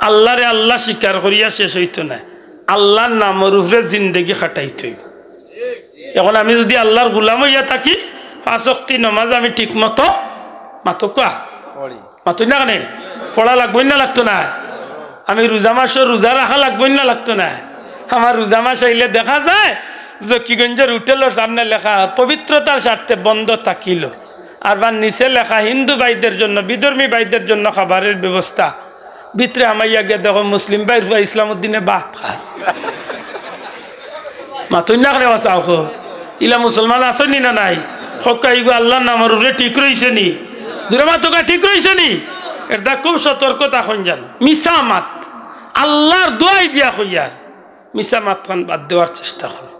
আল্লাহরে আল্লাহ স্বীকার করিয়া শেষ হইতো না, আল্লাহর নামের উপরে জিন্দেগি খাটাইতে। এখন আমি যদি আল্লাহর গোলাম হইয়া থাকি, 5 ওয়াক্ত নামাজ আমি ঠিক মতো মাতো কোয়া মাতই না, কেন পড়া লাগবই না লাগতো না? আমি রোজা মাসে রোজা রাখা লাগবই না লাগতো না? আমার রোজা মাস আইলে দেখা যায় জকিগঞ্জের হোটেলের সামনে লেখা পবিত্রতার স্বার্থে বন্ধ থাকিল, আর বা নিচে লেখা হিন্দু ভাইদের জন্য, বিধর্মী ভাইদের জন্য খাবারের ব্যবস্থা। ভিতরে আমাইয়া গিয়ে দেখো মুসলিম ভাই ইসলামউদ্দিনে ভাত খায়। মাতই না করে বাঁচাও ইলা মুসলমান আসেনি না নাই? সকাইগো আল্লাহর নামের উপরে ঠিক রয়েছে নি? দূরে মাতকা ঠিক রয়েছে নি? এটা খুব সতর্কতা হন জানো। মিশা মাত আল্লাহর দোয়াই দিয়া হইয়ার মিশা মাত খান বাদ দেওয়ার চেষ্টা করো।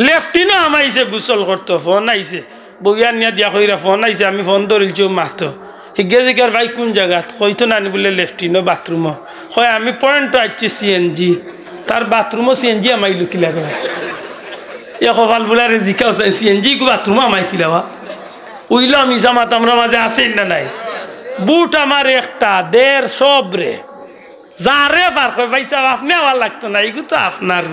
লেফটিনও আমাইছে গোসল করতো, ফোন আইছে বইয়া নিয়া দিয়া কইরা ফোন আইছে, আমি ফোন ধরিলছি মাতো হিগে জিগার ভাই কোন জায়গা কইতো না বলে লেফটিনও বাথরুমও হয়। আমি পয়েন্ট আসছি সিএনজি, তার বাথরুমও সিএনজি আমাই লুকিলা গেল। এ কপাল বলারে জিকাও চাই সিএনজি বাথরুমও আমাই খিলাওয়া উইলাম ইসামাত আমরা মাঝে আসেন না নাই। বুট আমার একটা 150 রে যারে পার করে ভাই সাহেব আপনি আমার লাগতো না, এগুলো তো আপনার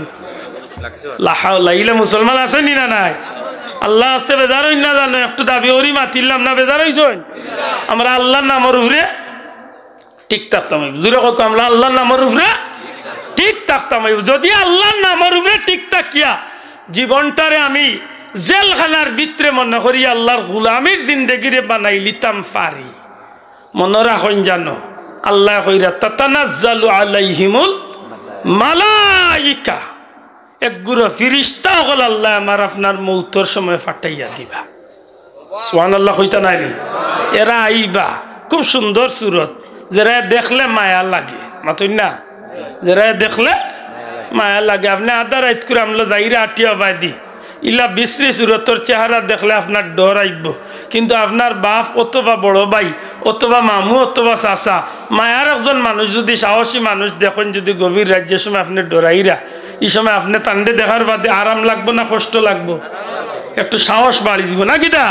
লাইলে মুসলমান আসেনি না নাই? আল্লাহ আসতে বেজার হই না জানো, একটু দাবি ওরি মাতিলাম না, বেজার হইছ? আমরা আল্লাহর নামের উপরে ঠিক থাকতাম। জুড়ে কত আমরা আল্লাহর নামের উপরে ঠিক থাকতাম। যদি আল্লাহর নামের উপরে ঠিক থাকিয়া জীবনটারে আমি জেলখানার ভিতরে মনে করি আল্লাহর গোলামির জিন্দেগিরে বানাই লিতাম পারি, মনে রাখুন জানো আল্লাহ কইরা তাতানাজ্জালু আলাইহিমুল মালাইকা, একগুলো ফিরিস্তা হল আল্লাহ আমার আপনার মৌতর সময় ফাটাইয়া দিবা। সুবহানাল্লাহ কইতা নাই? এরা আইবা খুব সুন্দর সুরত, যারা দেখলে মায়া লাগে, মাতই না? যারা দেখলে মায়া লাগে। আপনি আধা রাত করে আমলো যাইরা আটিয়া বাদি ইলা বিশ্রী সুরতর চেহারা দেখলে আপনার ডর আইব, কিন্তু আপনার বাপ অথবা বড় ভাই অথবা মামু অথবা চাচা মায়ার একজন মানুষ যদি সাহসী মানুষ দেখেন, যদি গভীর রাজ্যের সময় আপনি ডরাইরা, এই সময় আপনি তান্ডে দেখার বাদে আরাম লাগবো না কষ্ট লাগবো? একটু সাহস বাড়ি দিব না কিটা?